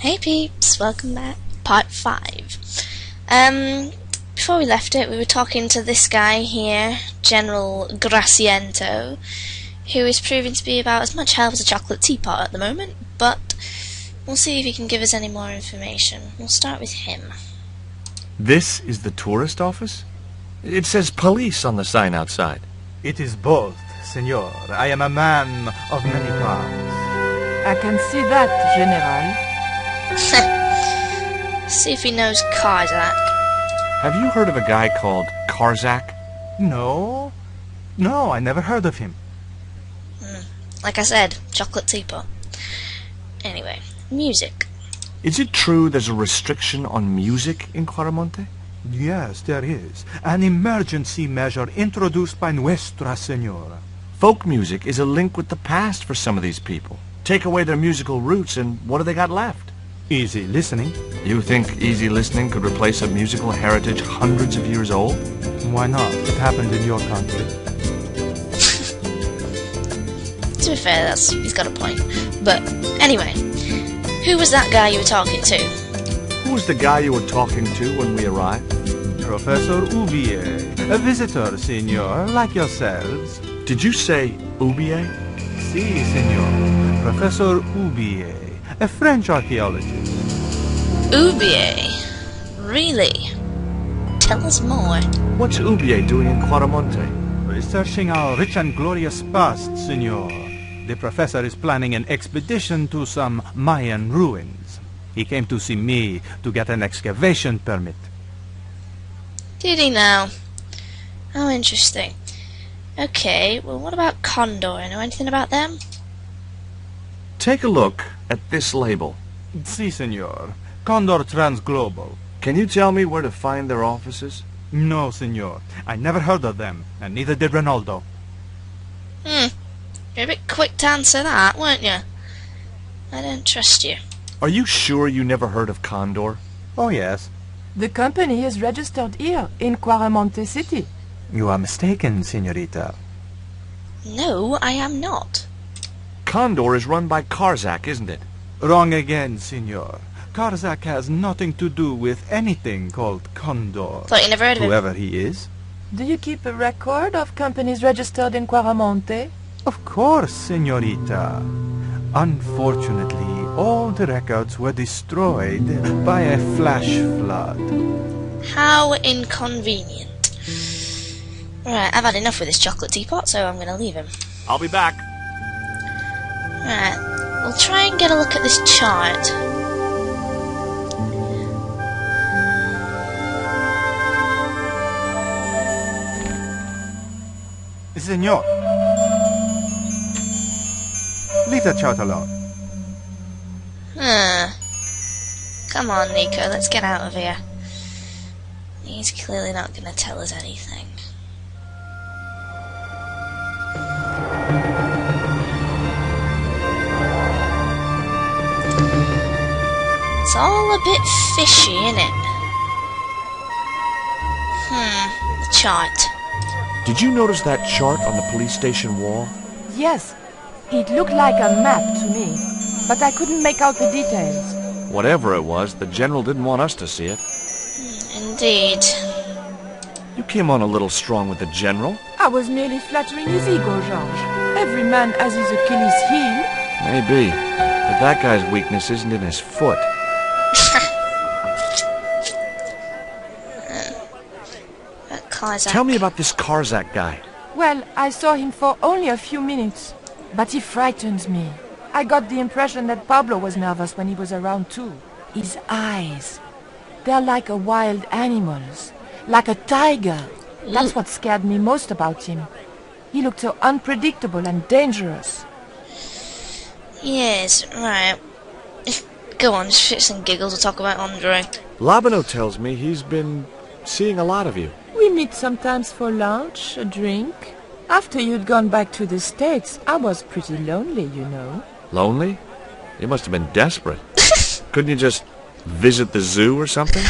Hey peeps, welcome back. Part 5. Before we left it, we were talking to this guy here, General Graciento, who is proving to be about as much help as a chocolate teapot at the moment, but we'll see if he can give us any more information. We'll start with him. This is the tourist office? It says police on the sign outside. It is both, senor. I am a man of many parts. I can see that, General. See if he knows Karzak. Have you heard of a guy called Karzak? No, I never heard of him. Like I said, chocolate teapot. Anyway, music. Is it true there's a restriction on music in Claramonte? Yes, there is. An emergency measure introduced by Nuestra Senora. Folk music is a link with the past for some of these people. Take away their musical roots and what do they got left? Easy listening. You think easy listening could replace a musical heritage hundreds of years old? Why not? It happened in your country. To be fair, he's got a point. But anyway, who was that guy you were talking to? Who was the guy you were talking to when we arrived? Professor Ubier. A visitor, senor, like yourselves. Did you say Ubier? Si, senor. Professor Ubier, a French archaeologist. Ubier? Really? Tell us more. What's Ubier doing in Claramonte? Researching our rich and glorious past, senor. The professor is planning an expedition to some Mayan ruins. He came to see me to get an excavation permit. Did he now? How interesting. Okay, well what about Condor? Know anything about them? Take a look at this label. Si, senor. Condor Transglobal. Can you tell me where to find their offices? No, senor. I never heard of them, and neither did Ronaldo. You're a bit quick to answer that, weren't you? I don't trust you. Are you sure you never heard of Condor? Oh, yes. The company is registered here in Claramonte City. You are mistaken, senorita. No, I am not. Condor is run by Karzak, isn't it? Wrong again, senor. Karzak has nothing to do with anything called Condor. Thought you never heard of him. Whoever he is. Do you keep a record of companies registered in Claramonte? Of course, senorita. Unfortunately, all the records were destroyed by a flash flood. How inconvenient. Right, I've had enough with this chocolate teapot, so I'm going to leave him. I'll be back. Right, we'll try and get a look at this chart. Senor. Leave that chart alone. Come on, Nico, let's get out of here. He's clearly not going to tell us anything. It's all a bit fishy, isn't it? The chart. Did you notice that chart on the police station wall? Yes. It looked like a map to me, but I couldn't make out the details. Whatever it was, the general didn't want us to see it. Indeed. You came on a little strong with the general. I was merely flattering his ego, Georges. Every man has his Achilles heel. Maybe, but that guy's weakness isn't in his foot. Tell me about this Karzak guy. Well, I saw him for only a few minutes, but he frightens me. I got the impression that Pablo was nervous when he was around too. His eyes, they're like a wild animal's, like a tiger. That's what scared me most about him. He looked so unpredictable and dangerous. Yes, right. Go on, just shits and giggles, we'll talk about Andre. Labano tells me he's been seeing a lot of you. We meet sometimes for lunch, a drink. After you'd gone back to the States, I was pretty lonely, you know. Lonely? You must have been desperate. Couldn't you just visit the zoo or something?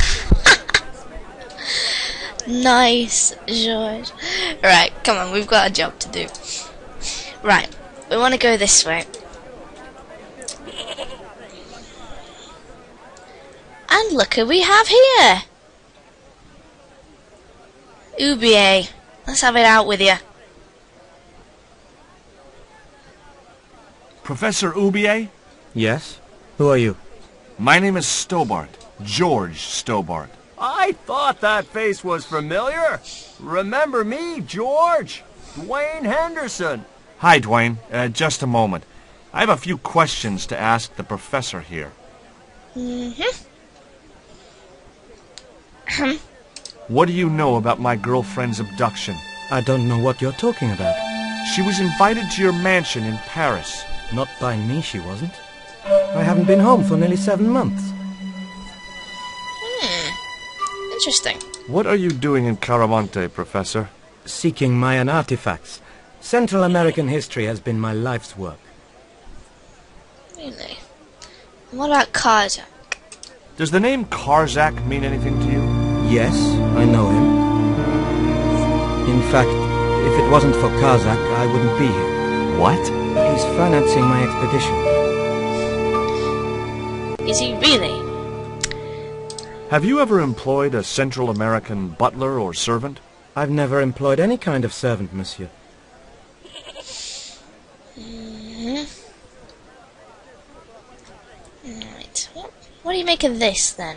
Nice, George. Right, come on, we've got a job to do. Right, we want to go this way. And look who we have here! Ubier, let's have it out with you. Professor Ubier? Yes? Who are you? My name is Stobart. George Stobart. I thought that face was familiar. Remember me, George? Dwayne Henderson. Hi, Dwayne. Just a moment. I have a few questions to ask the professor here. What do you know about my girlfriend's abduction? I don't know what you're talking about. She was invited to your mansion in Paris. Not by me, she wasn't. I haven't been home for nearly 7 months. Interesting. What are you doing in Caramonte, Professor? Seeking Mayan artifacts. Central American history has been my life's work. Really? And what about Karzak? Does the name Karzak mean anything to you? Yes, I know him. In fact, if it wasn't for Karzak, I wouldn't be here. What? He's financing my expedition. Is he really? Have you ever employed a Central American butler or servant? I've never employed any kind of servant, monsieur. Right. What do you make of this, then?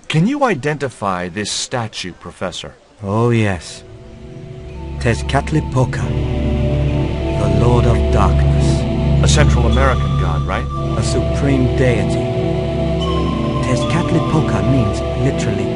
Can you identify this statue, Professor? Oh, yes. Tezcatlipoca, the Lord of Darkness. A Central American god, right? A supreme deity. Tezcatlipoca means, literally,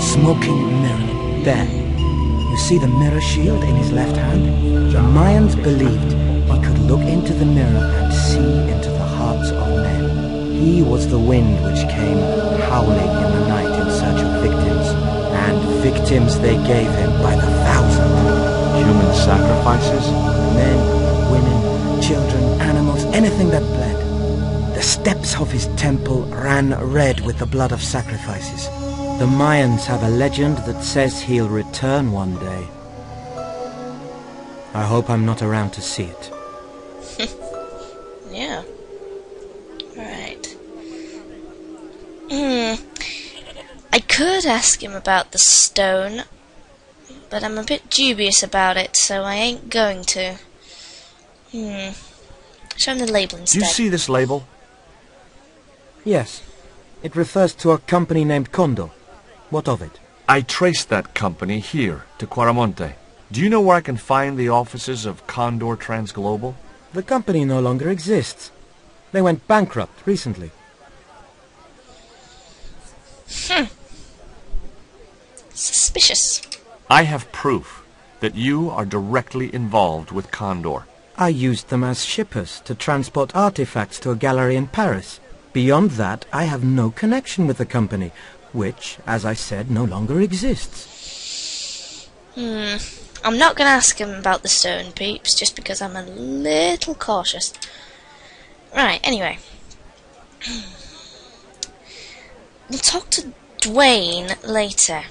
smoking mirror. There. You see the mirror shield in his left hand? The Mayans believed he could look into the mirror and see into the hearts of men. He was the wind which came howling in the night in search of victims. And victims they gave him by the thousand. Human sacrifices? Men, women, children, animals, anything that bled. The steps of his temple ran red with the blood of sacrifices. The Mayans have a legend that says he'll return one day. I hope I'm not around to see it. Yeah. Right. I could ask him about the stone, but I'm a bit dubious about it, so I ain't going to. Show him the label instead. Do you see this label? Yes. It refers to a company named Condor. What of it? I traced that company here, to Quaramonte. Do you know where I can find the offices of Condor Transglobal? The company no longer exists. They went bankrupt recently. Suspicious. I have proof that you are directly involved with Condor. I used them as shippers to transport artifacts to a gallery in Paris. Beyond that, I have no connection with the company, which, as I said, no longer exists. I'm not going to ask him about the stone, peeps, just because I'm a little cautious. Right, anyway. We'll talk to Dwayne later.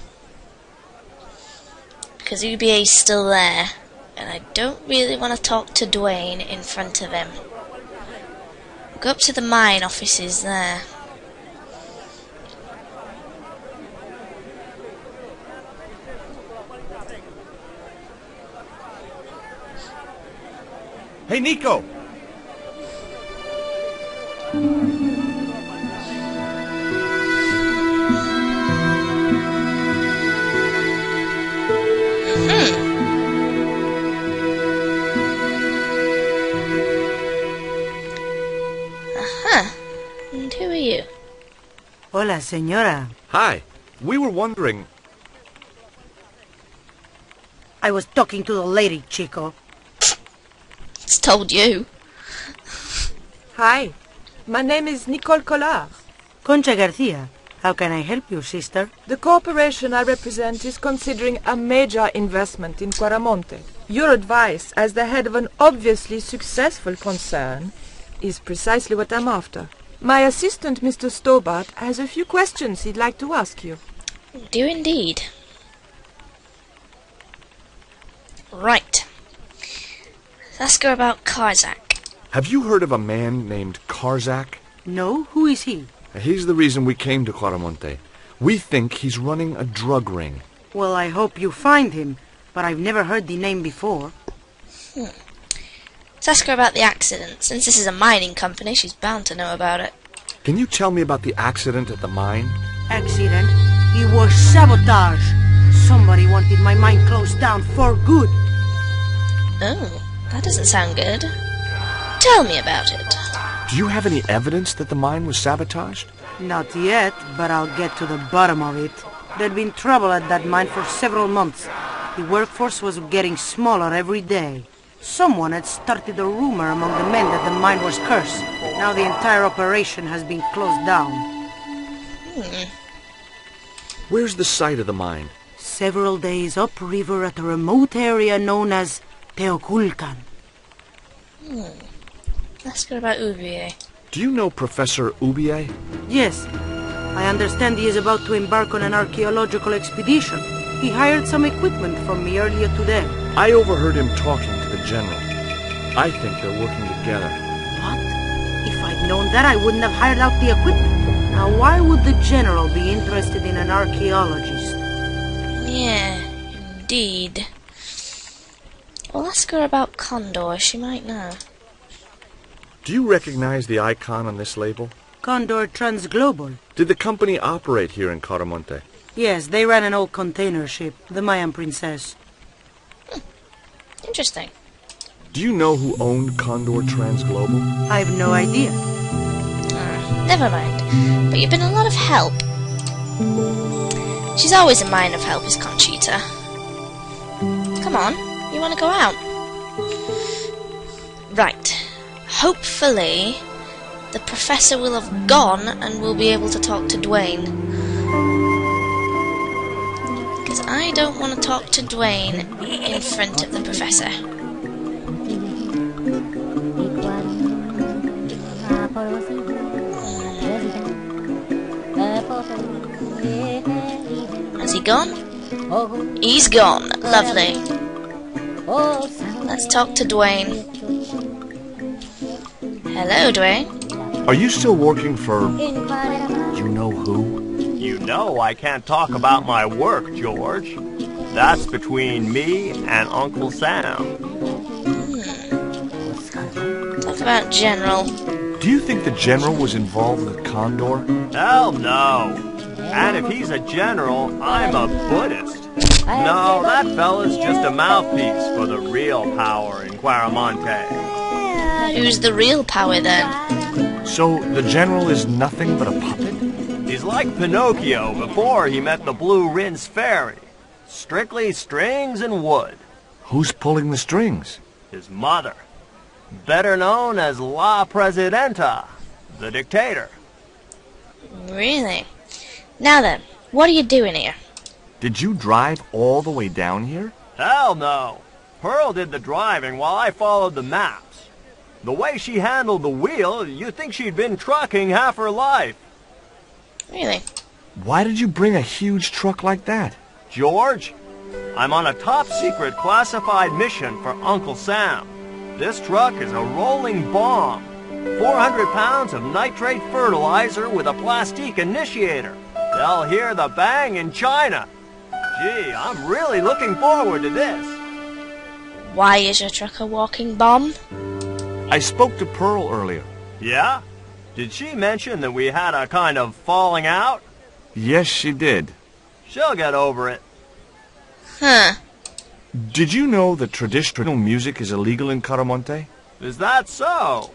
Because Ubier's still there, and I don't really want to talk to Dwayne in front of him. Go up to the mine offices there. Hey, Nico! And who are you? Hola, señora. Hi. We were wondering... I was talking to the lady, Chico. It's told you. Hi, my name is Nicole Collard. Concha Garcia. How can I help you, sister? The corporation I represent is considering a major investment in Quaramonte. Your advice, as the head of an obviously successful concern, is precisely what I'm after. My assistant, Mr. Stobart, has a few questions he'd like to ask you. Do indeed. Right. Let's ask her about Karzak. Have you heard of a man named Karzak? No? Who is he? He's the reason we came to Quaramonte. We think he's running a drug ring. Well, I hope you find him, but I've never heard the name before. Let's ask her about the accident. Since this is a mining company, she's bound to know about it. Can you tell me about the accident at the mine? Accident? It was sabotage. Somebody wanted my mine closed down for good. Oh, that doesn't sound good. Tell me about it. Do you have any evidence that the mine was sabotaged? Not yet, but I'll get to the bottom of it. There'd been trouble at that mine for several months. The workforce was getting smaller every day. Someone had started a rumor among the men that the mine was cursed. Now the entire operation has been closed down. Where's the site of the mine? Several days upriver at a remote area known as Teoculcan. Ask her about Ubier. Do you know Professor Ubier? Yes. I understand he is about to embark on an archaeological expedition. He hired some equipment from me earlier today. I overheard him talking to the general. I think they're working together. What? If I'd known that, I wouldn't have hired out the equipment. Now, why would the general be interested in an archaeologist? Yeah, indeed. Well, ask her about Condor. She might know. Do you recognize the icon on this label? Condor Transglobal. Did the company operate here in Quaramonte? Yes, they ran an old container ship, the Mayan Princess. Interesting. Do you know who owned Condor Transglobal? I've no idea. Never mind. But you've been a lot of help. She's always a mine of help, is Conchita. Come on, you want to go out? Right. Hopefully, the professor will have gone and we'll be able to talk to Dwayne. Because I don't want to talk to Dwayne in front of the professor. Has he gone? He's gone. Lovely. Let's talk to Dwayne. Hello, Dwayne. Are you still working for... you know who? You know I can't talk about my work, George. That's between me and Uncle Sam. Talk about General. Do you think the general was involved with Condor? Hell no. And if he's a general, I'm a Buddhist. No, that fella's just a mouthpiece for the real power in Quaramonte. Who's the real power then? So the general is nothing but a puppet? He's like Pinocchio before he met the Blue Rinse Fairy. Strictly strings and wood. Who's pulling the strings? His mother. Better known as La Presidenta, the dictator. Really? Now then, what are you doing here? Did you drive all the way down here? Hell no. Pearl did the driving while I followed the maps. The way she handled the wheel, you'd think she'd been trucking half her life. Really? Why did you bring a huge truck like that? George, I'm on a top-secret classified mission for Uncle Sam. This truck is a rolling bomb. 400 pounds of nitrate fertilizer with a plastique initiator. They'll hear the bang in China. Gee, I'm really looking forward to this. Why is your truck a walking bomb? I spoke to Pearl earlier. Yeah? Did she mention that we had a kind of falling out? Yes, she did. She'll get over it. Huh. Did you know that traditional music is illegal in Quaramonte? Is that so?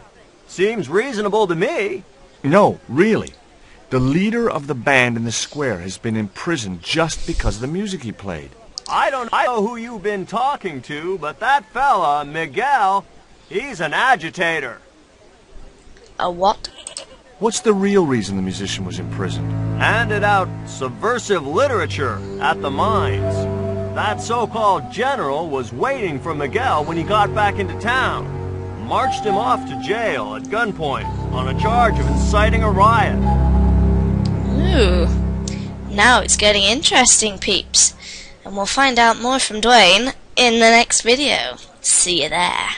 Seems reasonable to me. No, really. The leader of the band in the square has been imprisoned just because of the music he played. I don't know who you've been talking to, but that fella, Miguel, he's an agitator. A what? What's the real reason the musician was imprisoned? Handed out subversive literature at the mines. That so-called general was waiting for Miguel when he got back into town. Marched him off to jail at gunpoint on a charge of inciting a riot. Ooh. Now it's getting interesting, peeps. And we'll find out more from Dwayne in the next video. See you there.